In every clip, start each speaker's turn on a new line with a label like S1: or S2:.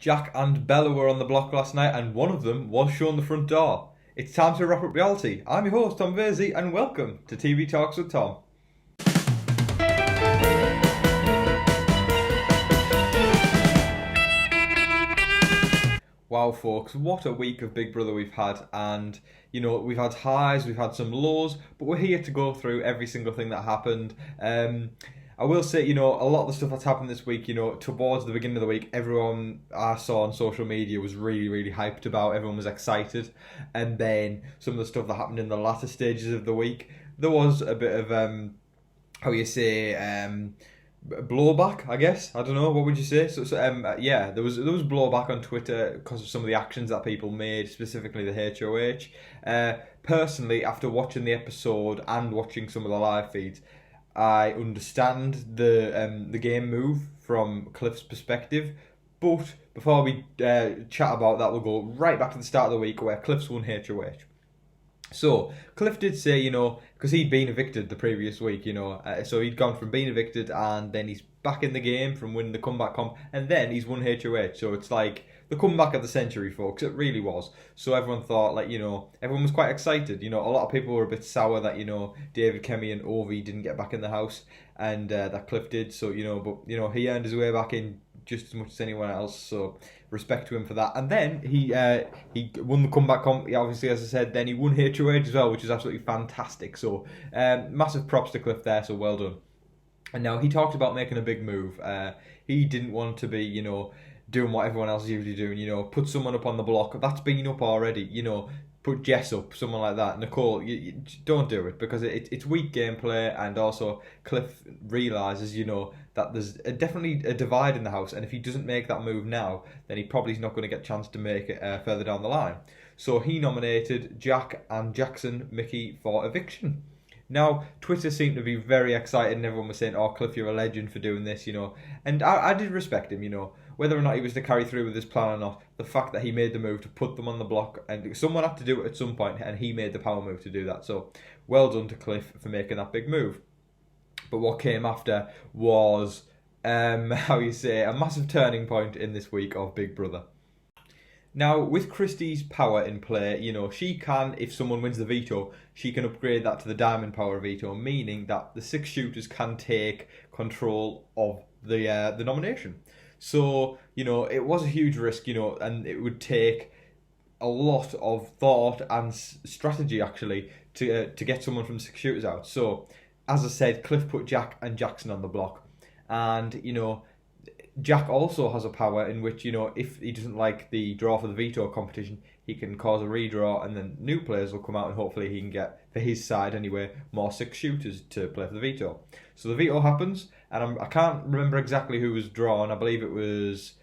S1: Jack and Bella were on the block last night, and one of them was shown the front door. It's time to wrap up reality. I'm your host, Tom Versey, and welcome to TV Talks with Tom. Wow, folks, what a week of Big Brother we've had. And, we've had highs, we've had some lows, but we're here to go through every single thing that happened. I will say, a lot of the stuff that's happened this week, towards the beginning of the week, everyone I saw on social media was really, really hyped about. Everyone was excited. And then some of the stuff that happened in the latter stages of the week, there was a bit of, blowback, I guess. I don't know, what would you say? There was blowback on Twitter because of some of the actions that people made, specifically the HOH. Personally, after watching the episode and watching some of the live feeds, I understand the game move from Cliff's perspective, but before we chat about that, we'll go right back to the start of the week where Cliff's won HOH. So, Cliff did say, because he'd been evicted the previous week, so he'd gone from being evicted and then he's back in the game from winning the comeback comp, and then he's won HOH. So it's like the comeback of the century, folks. It really was. So everyone thought, everyone was quite excited. A lot of people were a bit sour that, David, Kemi and Ovi didn't get back in the house, and that Cliff did. So, but he earned his way back in just as much as anyone else, so respect to him for that. And then he won the comeback comp, obviously, as I said. Then he won HOH as well, which is absolutely fantastic. So massive props to Cliff there, so well done. And now he talked about making a big move. He didn't want to be, doing what everyone else is usually doing, put someone up on the block. That's been up already, put Jess up, someone like that. Nicole, you don't do it, because it's weak gameplay, and also Cliff realises, that there's definitely a divide in the house, and if he doesn't make that move now, then he probably is not going to get a chance to make it further down the line. So he nominated Jack and Jackson Mickey for eviction. Now, Twitter seemed to be very excited, and everyone was saying, "Oh, Cliff, you're a legend for doing this," And I did respect him, whether or not he was to carry through with his plan or not. The fact that he made the move to put them on the block, and someone had to do it at some point, and he made the power move to do that. So, well done to Cliff for making that big move. But what came after was, a massive turning point in this week of Big Brother. Now, with Christie's power in play, she can, if someone wins the veto, she can upgrade that to the diamond power veto, meaning that the 6 shooters can take control of the nomination. So, it was a huge risk, and it would take a lot of thought and strategy, actually, to get someone from 6 shooters out. So, as I said, Cliff put Jack and Jackson on the block, and, Jack also has a power in which, if he doesn't like the draw for the veto competition, he can cause a redraw, and then new players will come out, and hopefully he can get, for his side anyway, more 6 shooters to play for the veto. So the veto happens, and I can't remember exactly who was drawn. I believe it was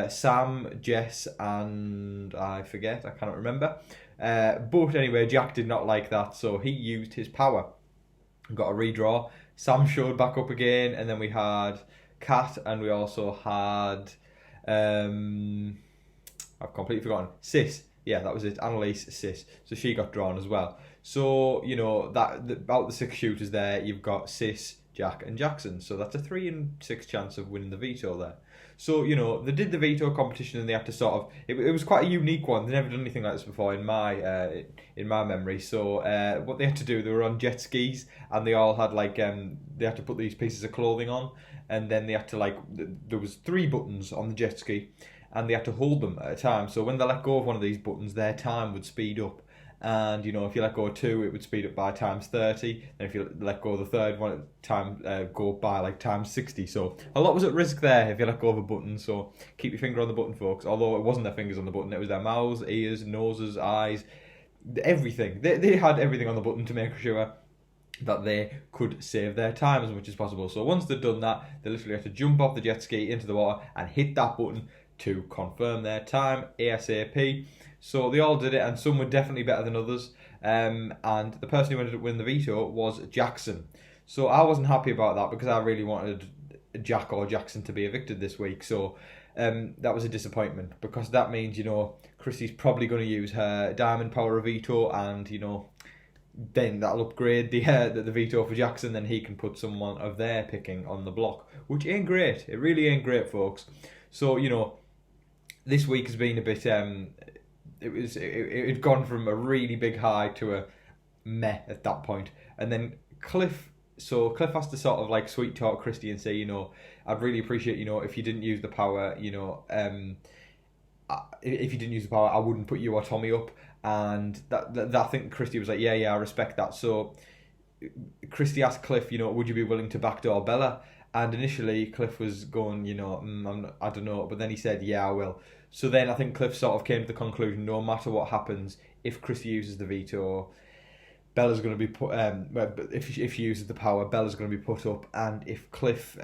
S1: Sam, Jess, and I forget, I cannot remember. But anyway, Jack did not like that, so he used his power and got a redraw. Sam showed back up again, and then we had Kat, and we also had I've completely forgotten, Sis. Yeah, that was it, Annalise, Sis. So she got drawn as well. So about the 6 shooters there, you've got Sis, Jack and Jackson. So that's a 3 in 6 chance of winning the veto there. So they did the veto competition, and they had to sort of, it was quite a unique one. They've never done anything like this before in my memory. So what they had to do, they were on jet skis, and they all had they had to put these pieces of clothing on, and then they had to there was 3 buttons on the jet ski, and they had to hold them at a time. So when they let go of one of these buttons, their time would speed up. And if you let go of 2, it would speed up by times 30. And if you let go of the third one, time go by times 60. So a lot was at risk there if you let go of a button. So keep your finger on the button, folks. Although it wasn't their fingers on the button, it was their mouths, ears, noses, eyes, everything. They had everything on the button to make sure that they could save their time as much as possible. So once they'd done that, they literally had to jump off the jet ski into the water and hit that button to confirm their time ASAP. So they all did it, and some were definitely better than others. And the person who ended up winning the veto was Jackson. So I wasn't happy about that, because I really wanted Jack or Jackson to be evicted this week. So that was a disappointment, because that means, Chrissy's probably going to use her diamond power of veto, and, then that'll upgrade the veto for Jackson. Then he can put someone of their picking on the block, which ain't great. It really ain't great, folks. So, this week has been a bit. It had gone from a really big high to a meh at that point, and then Cliff has to sort of like sweet talk Christie and say, I'd really appreciate, if you didn't use the power, if you didn't use the power, I wouldn't put you or Tommy up. And that I think Christie was like, yeah, I respect that. So Christie asked Cliff, would you be willing to backdoor Bella? And initially Cliff was going, I don't know, but then he said, yeah, I will. So then I think Cliff sort of came to the conclusion, no matter what happens, if Christie uses the veto, Bella's going to be put. If she uses the power, Bella's going to be put up, and if Cliff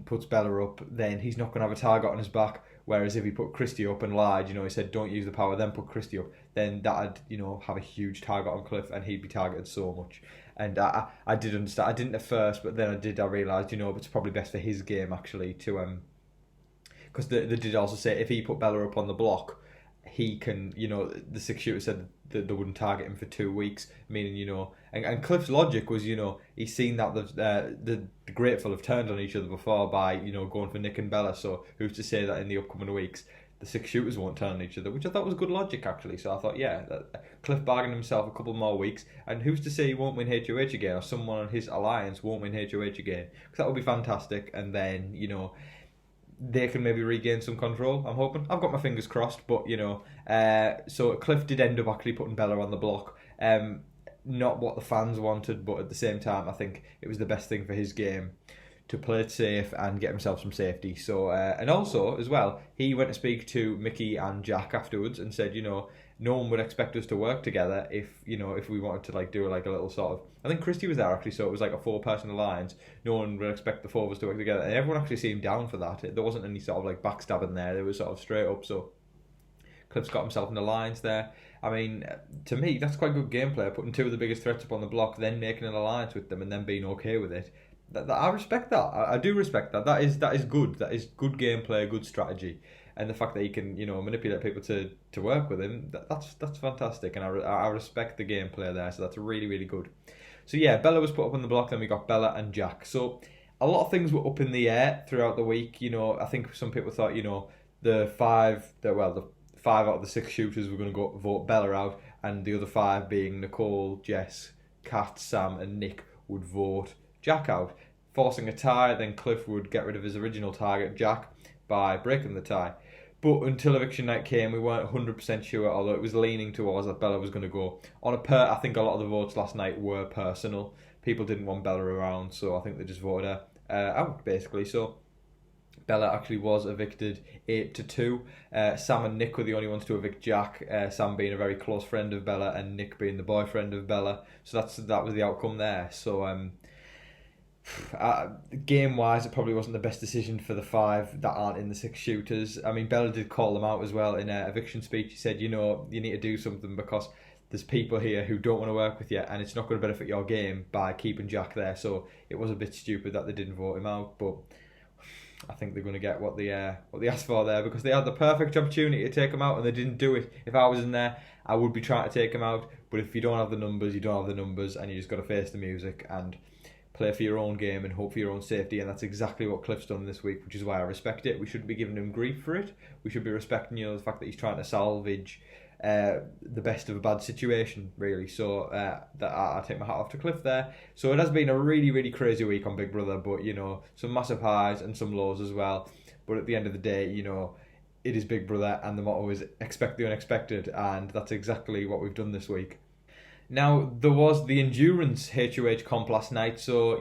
S1: puts Bella up, then he's not going to have a target on his back. Whereas if he put Christie up and lied, he said don't use the power, then put Christie up, then that'd have a huge target on Cliff, and he'd be targeted so much. And I did understand. I didn't at first, but then I realised it's probably best for his game actually to because they did also say if he put Bella up on the block, he can, the 6-shooter said that they wouldn't target him for 2 weeks, meaning, and Cliff's logic was, he's seen that the Grateful have turned on each other before by, going for Nick and Bella, so who's to say that in the upcoming weeks the 6-shooters won't turn on each other, which I thought was good logic actually. So I thought, Cliff bargained himself a couple more weeks, and who's to say he won't win HOH again, or someone on his alliance won't win HOH again, because that would be fantastic, and then, they can maybe regain some control, I'm hoping. I've got my fingers crossed, but, so Cliff did end up actually putting Bella on the block. Not what the fans wanted, but at the same time, I think it was the best thing for his game to play it safe and get himself some safety. So, and also, as well, he went to speak to Mickey and Jack afterwards and said, no one would expect us to work together if we wanted to do a little sort of. I think Christie was there actually, so it was like a 4-person alliance. No one would expect the 4 of us to work together, and everyone actually seemed down for that. There wasn't any sort of backstabbing there. They were sort of straight up. So Cliff's got himself an alliance there. I mean, to me, that's quite good gameplay. Putting 2 of the biggest threats up on the block, then making an alliance with them, and then being okay with it. I respect that. I do respect that. That is good. That is good gameplay, good strategy. And the fact that he can, manipulate people to work with him, that's fantastic. And I respect the gameplay there. So that's really, really good. So yeah, Bella was put up on the block. Then we got Bella and Jack. So a lot of things were up in the air throughout the week. I think some people thought, the 5 out of the 6 shooters were going to go vote Bella out, and the other 5 being Nicole, Jess, Kat, Sam, and Nick would vote Jack out, forcing a tie. Then Cliff would get rid of his original target, Jack, by breaking the tie. But until eviction night came, we weren't 100% sure, although it was leaning towards that Bella was going to go. I think a lot of the votes last night were personal. People didn't want Bella around, so I think they just voted her out, basically. So Bella actually was evicted 8-2. Sam and Nick were the only ones to evict Jack. Sam being a very close friend of Bella, and Nick being the boyfriend of Bella. So that was the outcome there. So game wise, it probably wasn't the best decision for the 5 that aren't in the 6 shooters. I mean, Bella did call them out as well in an eviction speech. He said, you need to do something because there's people here who don't want to work with you, and it's not going to benefit your game by keeping Jack there. So it was a bit stupid that they didn't vote him out, but I think they're going to get what they asked for there, because they had the perfect opportunity to take him out and they didn't do it. If I was in there, I would be trying to take him out, but if you don't have the numbers, you don't have the numbers, and you just got to face the music and play for your own game and hope for your own safety. And that's exactly what Cliff's done this week, which is why I respect it. We shouldn't be giving him grief for it. We should be respecting the fact that he's trying to salvage the best of a bad situation, really. So I take my hat off to Cliff there. So it has been a really, really crazy week on Big Brother, but some massive highs and some lows as well. But at the end of the day, it is Big Brother, and the motto is expect the unexpected, and that's exactly what we've done this week. Now, there was the endurance HOH comp last night, so,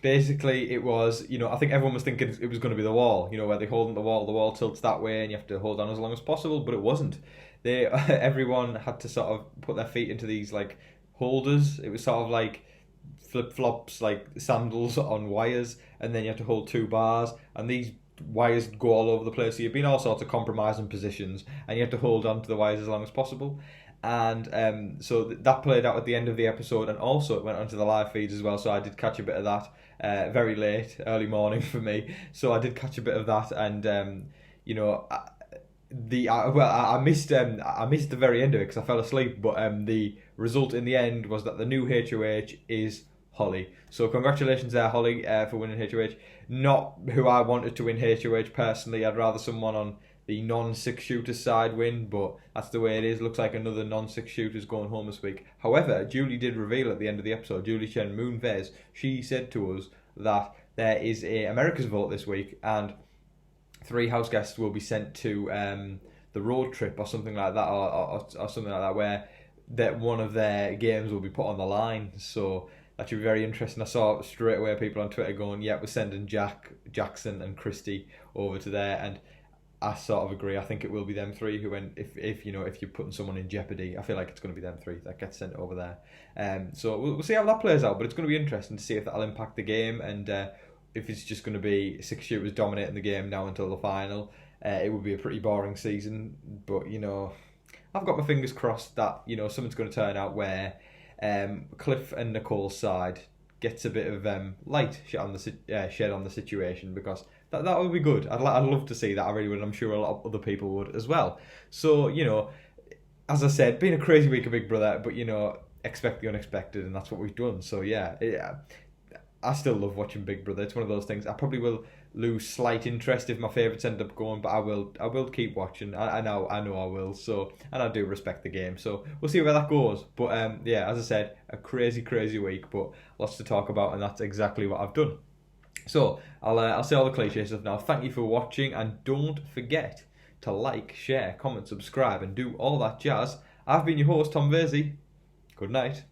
S1: basically it was, I think everyone was thinking it was going to be the wall, where they hold on the wall tilts that way and you have to hold on as long as possible, but it wasn't. Everyone had to sort of put their feet into these, holders. It was sort of like flip-flops, like sandals on wires, and then you have to hold 2 bars, and these wires go all over the place, so you've been all sorts of compromising positions, and you have to hold on to the wires as long as possible. And so that played out at the end of the episode, and also it went onto the live feeds as well, so I did catch a bit of that very late, early morning for me, so I did catch a bit of that, and I missed the very end of it because I fell asleep, but the result in the end was that the new HOH is Holly. So congratulations there, Holly, for winning HOH. Not who I wanted to win HOH personally. I'd rather someone on the non-six shooter side win, but that's the way it is. Looks like another non-six shooter's going home this week. However, Julie did reveal at the end of the episode, Julie Chen Moonvez, she said to us that there is a America's vote this week, and 3 house guests will be sent to the road trip or something like that, or something like that, where that one of their games will be put on the line. So that should be very interesting. I saw straight away people on Twitter going, "Yeah, we're sending Jackson, and Christy over to there," and I sort of agree. I think it will be them 3 who went. If you're putting someone in jeopardy, I feel like it's going to be them 3 that gets sent over there. So we'll see how that plays out. But it's going to be interesting to see if that'll impact the game, and if it's just going to be 6 shooters dominating the game now until the final. It would be a pretty boring season. But I've got my fingers crossed that something's going to turn out where Cliff and Nicole's side gets a bit of light shed on the situation, because that would be good. I'd love to see that. I really would. I'm sure a lot of other people would as well. So as I said, been a crazy week of Big Brother, but expect the unexpected, and that's what we've done. So yeah, I still love watching Big Brother. It's one of those things. I probably will lose slight interest if my favourites end up going, but I will keep watching. I know I will. So, and I do respect the game. So we'll see where that goes. But as I said, a crazy week, but lots to talk about, and that's exactly what I've done. So I'll say all the cliche stuff now. Thank you for watching, and don't forget to like, share, comment, subscribe, and do all that jazz. I've been your host, Tom Versey. Good night.